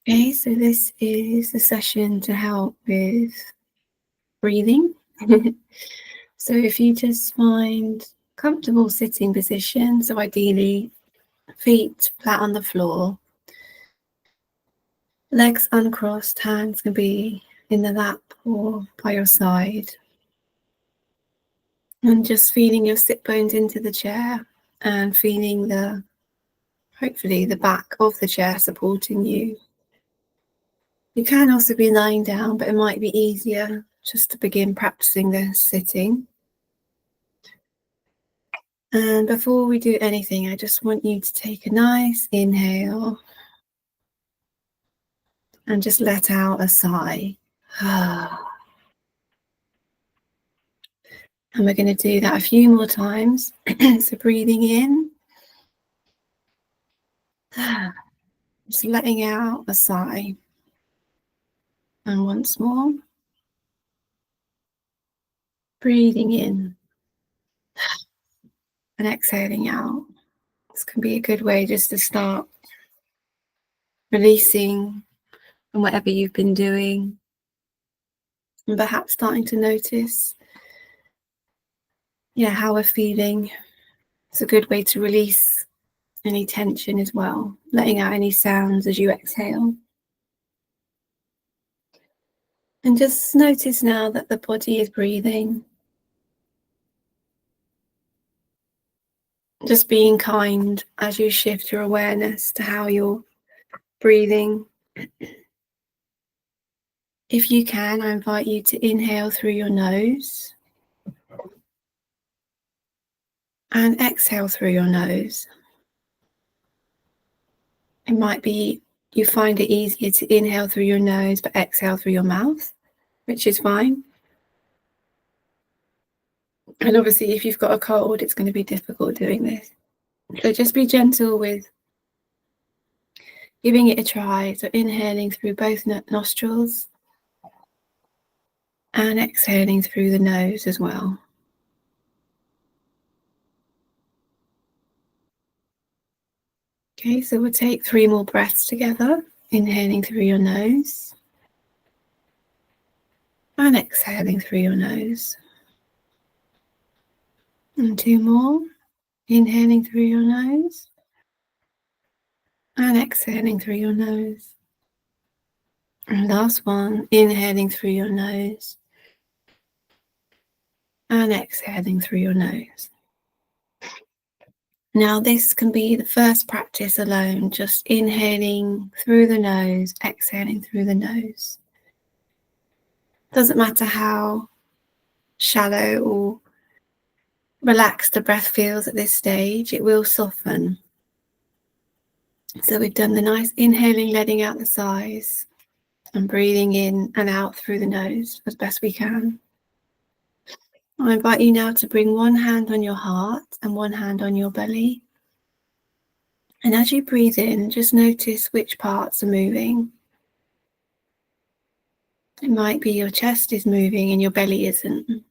Okay, so this is a session to help with breathing. So if you just find comfortable sitting position, so ideally feet flat on the floor, legs uncrossed, hands can be in the lap or by your side. And just feeling your sit bones into the chair and feeling hopefully the back of the chair supporting you. You can also be lying down, but it might be easier just to begin practicing this sitting. And before we do anything, I just want you to take a nice inhale and just let out a sigh. And we're going to do that a few more times. So breathing in, just letting out a sigh. And once more, breathing in and exhaling out. This can be a good way just to start releasing from whatever you've been doing, and perhaps starting to notice, how we're feeling. It's a good way to release any tension as well, letting out any sounds as you exhale. And just notice now that the body is breathing. Just being kind as you shift your awareness to how you're breathing. If you can, I invite you to inhale through your nose and exhale through your nose. It might be you find it easier to inhale through your nose but exhale through your mouth, which is fine. And obviously, if you've got a cold, it's going to be difficult doing this. So just be gentle with giving it a try. So inhaling through both nostrils and exhaling through the nose as well. Okay, so we'll take 3 more breaths together, inhaling through your nose and exhaling through your nose. And 2 more, inhaling through your nose and exhaling through your nose. And last one, inhaling through your nose and exhaling through your nose. Now this can be the first practice alone, just inhaling through the nose, exhaling through the nose. Doesn't matter how shallow or relaxed the breath feels at this stage, it will soften. So we've done the nice inhaling, letting out the sighs, and breathing in and out through the nose as best we can. I invite you now to bring one hand on your heart and one hand on your belly. And as you breathe in, just notice which parts are moving. It might be your chest is moving and your belly isn't. It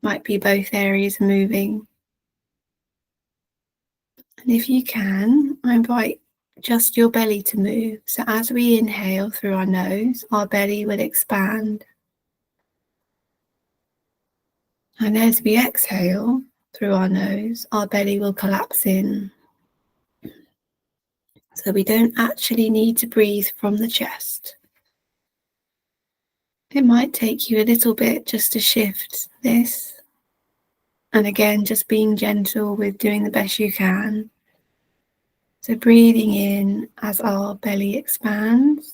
might be both areas are moving. And if you can, I invite just your belly to move. So as we inhale through our nose, our belly will expand. And as we exhale through our nose, our belly will collapse in. So we don't actually need to breathe from the chest. It might take you a little bit just to shift this. And again, just being gentle with doing the best you can. So breathing in as our belly expands.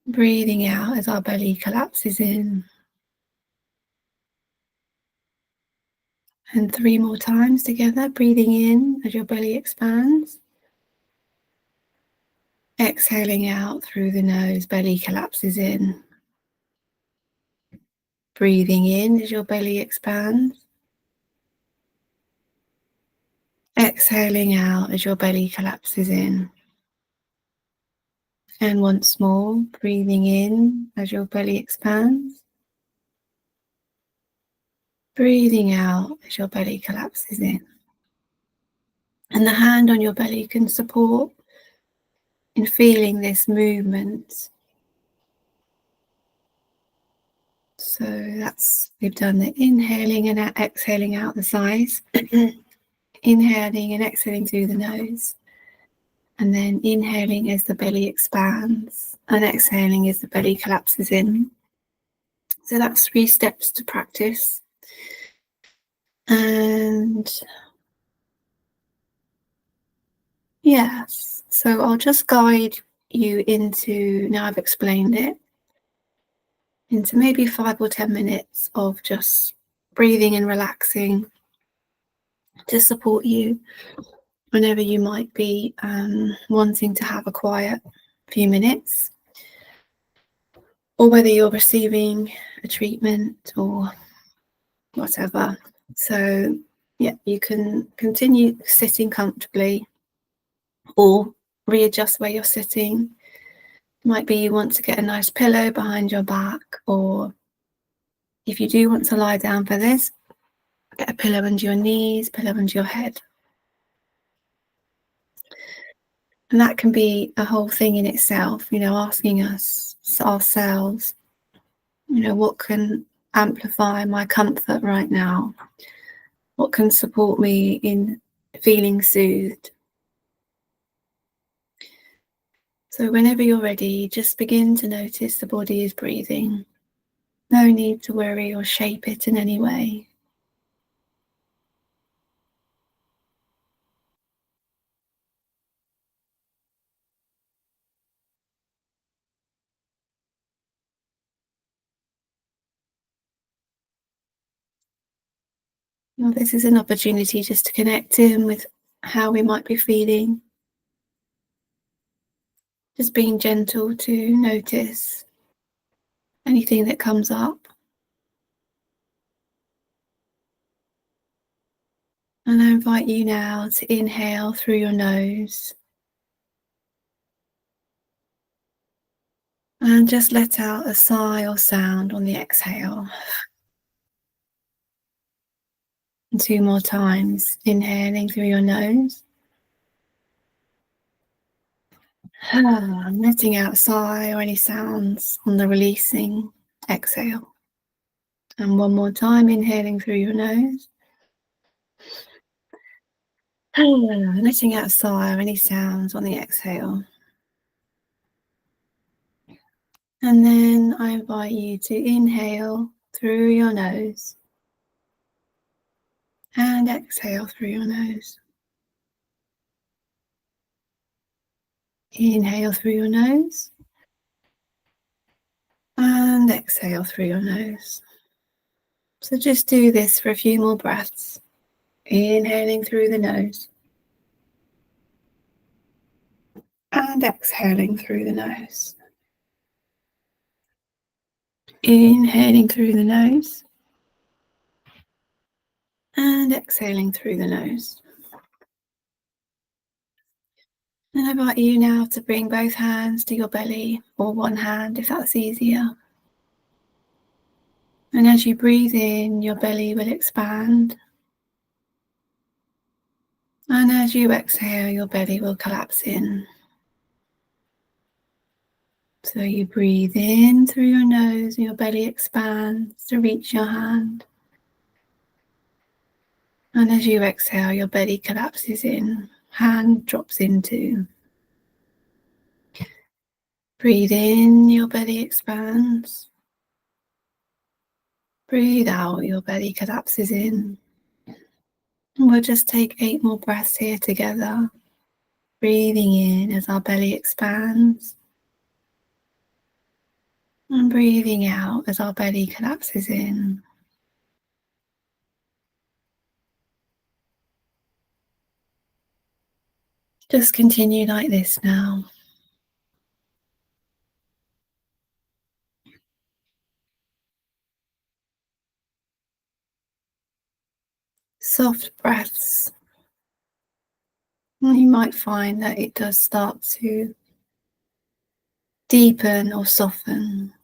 Breathing out as our belly collapses in. And 3 more times together, breathing in as your belly expands. Exhaling out through the nose, belly collapses in. Breathing in as your belly expands. Exhaling out as your belly collapses in. And once more, breathing in as your belly expands. Breathing out as your belly collapses in. And the hand on your belly can support in feeling this movement. So we've done the inhaling and exhaling out the sides, inhaling and exhaling through the nose, and then inhaling as the belly expands and exhaling as the belly collapses in. So that's 3 steps to practice. And yes, so I'll just guide you into, now I've explained it, into maybe 5 or 10 minutes of just breathing and relaxing to support you whenever you might be wanting to have a quiet few minutes, or whether you're receiving a treatment or whatever. So yeah, you can continue sitting comfortably or readjust where you're sitting. Might be you want to get a nice pillow behind your back, or if you do want to lie down for this, get a pillow under your knees, pillow under your head. And that can be a whole thing in itself, asking ourselves, what can amplify my comfort right now? What can support me in feeling soothed? So whenever you're ready, just begin to notice the body is breathing. No need to worry or shape it in any way. Well, this is an opportunity just to connect in with how we might be feeling. Just being gentle to notice anything that comes up. And I invite you now to inhale through your nose and just let out a sigh or sound on the exhale. And 2 more times, inhaling through your nose. Letting out a sigh or any sounds on the releasing exhale. And 1 more time, inhaling through your nose. Letting out a sigh or any sounds on the exhale. And then I invite you to inhale through your nose and exhale through your nose. Inhale through your nose and exhale through your nose. So just do this for a few more breaths. Inhaling through the nose and exhaling through the nose. Inhaling through the nose and exhaling through the nose. And I invite you now to bring both hands to your belly, or one hand if that's easier. And as you breathe in, your belly will expand. And as you exhale, your belly will collapse in. So you breathe in through your nose, and your belly expands to reach your hand. And as you exhale, your belly collapses in, hand drops into. Breathe in, your belly expands. Breathe out, your belly collapses in. And we'll just take 8 more breaths here together. Breathing in as our belly expands. And breathing out as our belly collapses in. Just continue like this now. Soft breaths. And you might find that it does start to deepen or soften.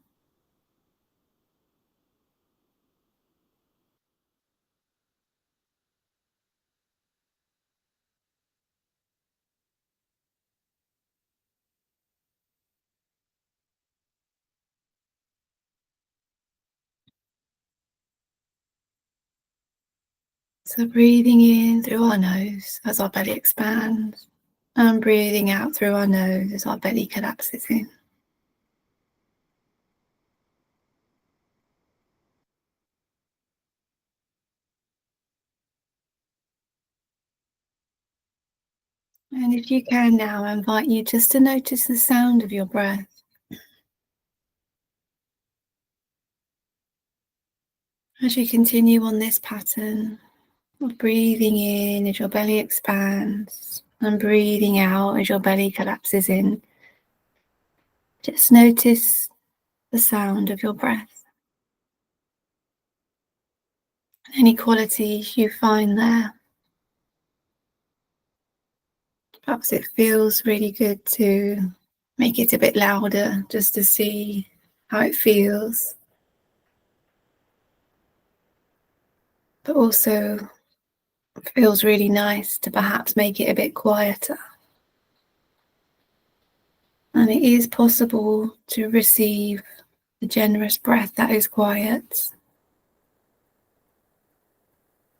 So breathing in through our nose as our belly expands, and breathing out through our nose as our belly collapses in. And if you can now, I invite you just to notice the sound of your breath. As you continue on this pattern of breathing in as your belly expands and breathing out as your belly collapses in, just notice the sound of your breath. Any qualities you find there. Perhaps it feels really good to make it a bit louder just to see how it feels. But also it feels really nice to perhaps make it a bit quieter. And it is possible to receive the generous breath that is quiet.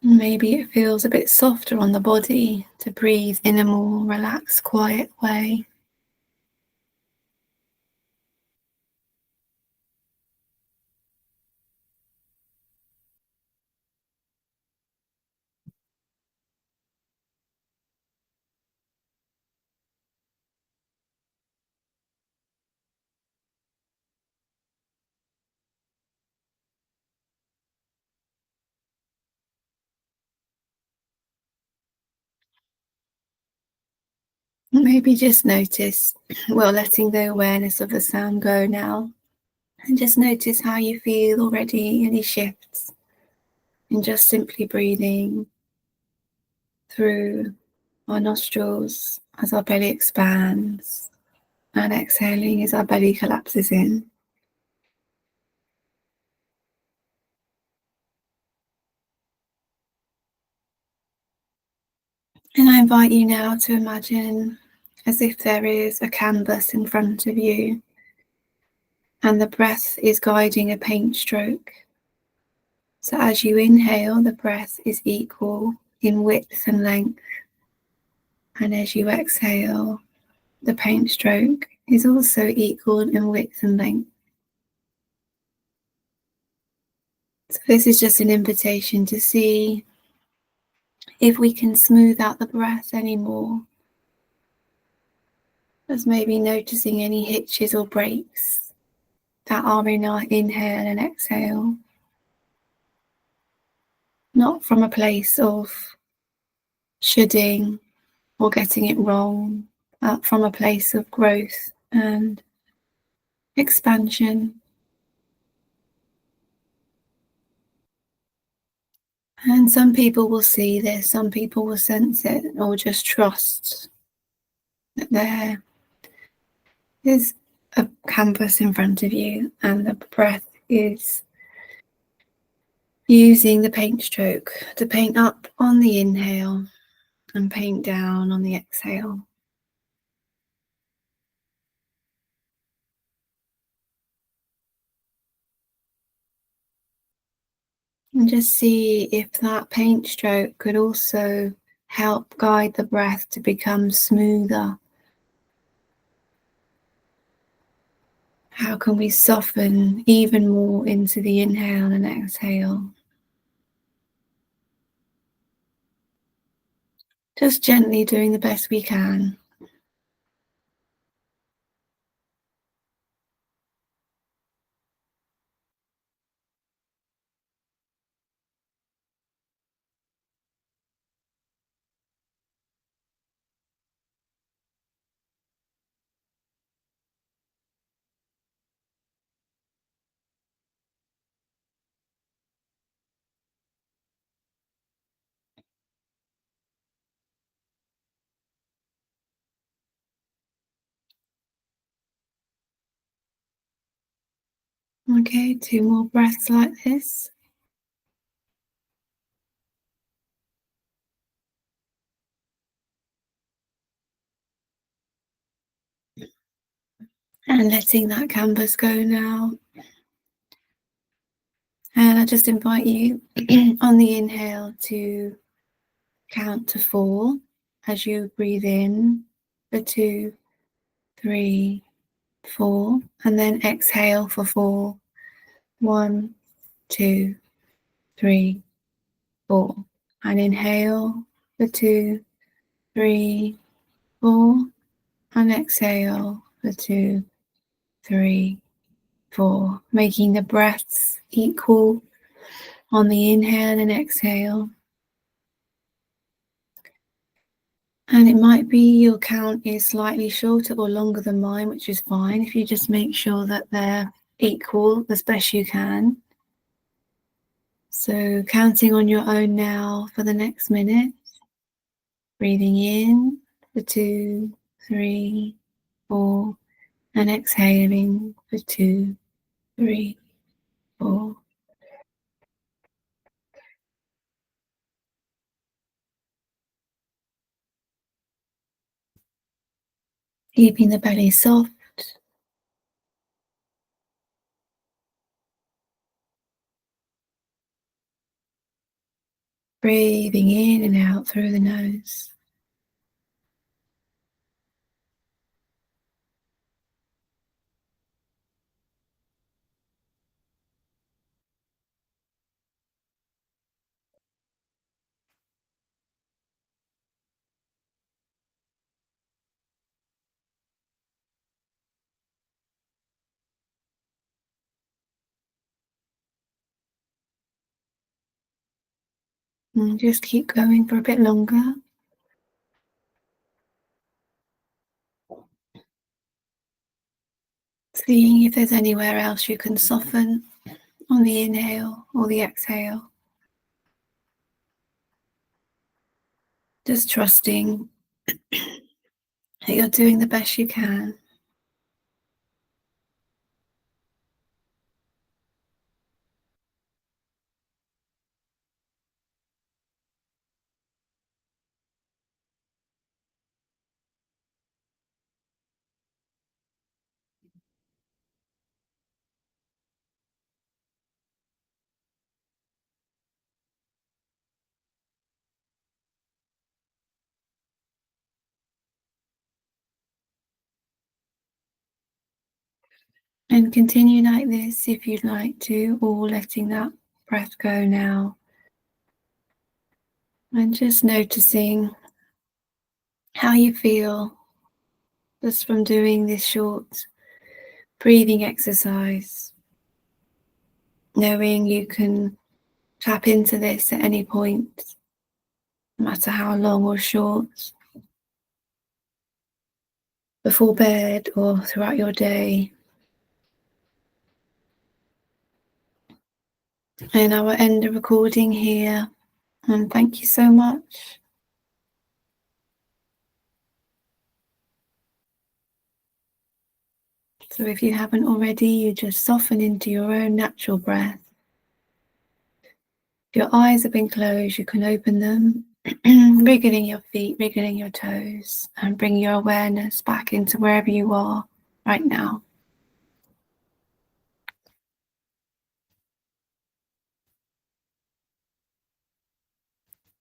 Maybe it feels a bit softer on the body to breathe in a more relaxed, quiet way. Maybe just notice, well, letting the awareness of the sound go now, and just notice how you feel already, any shifts, and just simply breathing through our nostrils as our belly expands, and exhaling as our belly collapses in. And I invite you now to imagine as if there is a canvas in front of you, and the breath is guiding a paint stroke. So as you inhale, the breath is equal in width and length. And as you exhale, the paint stroke is also equal in width and length. So this is just an invitation to see if we can smooth out the breath anymore. As maybe noticing any hitches or breaks that are in our inhale and exhale. Not from a place of shoulding or getting it wrong, but from a place of growth and expansion. And some people will see this, some people will sense it, or just trust that there is a canvas in front of you and the breath is using the paint stroke to paint up on the inhale and paint down on the exhale. And just see if that paint stroke could also help guide the breath to become smoother. How can we soften even more into the inhale and exhale? Just gently doing the best we can. Okay, 2 more breaths like this. And letting that canvas go now. And I just invite you on the inhale to count to 4 as you breathe in for 2, 3, 4, and then exhale for 4. 1, 2, 3, 4. And inhale for 2, 3, 4, and exhale for 2, 3, 4. Making the breaths equal on the inhale and exhale. And it might be your count is slightly shorter or longer than mine, which is fine if you just make sure that they're equal as best you can. So counting on your own now for the next minute. Breathing in for 2, 3, 4, and exhaling for 2, 3, 4. Keeping the belly soft. Breathing in and out through the nose. And just keep going for a bit longer. Seeing if there's anywhere else you can soften on the inhale or the exhale. Just trusting that you're doing the best you can. And continue like this if you'd like to, or letting that breath go now. And just noticing how you feel just from doing this short breathing exercise. Knowing you can tap into this at any point, no matter how long or short, before bed or throughout your day. And I will end the recording here. And thank you so much. So if you haven't already, you just soften into your own natural breath. If your eyes have been closed, you can open them, wriggling your feet, wriggling your toes, and bring your awareness back into wherever you are right now.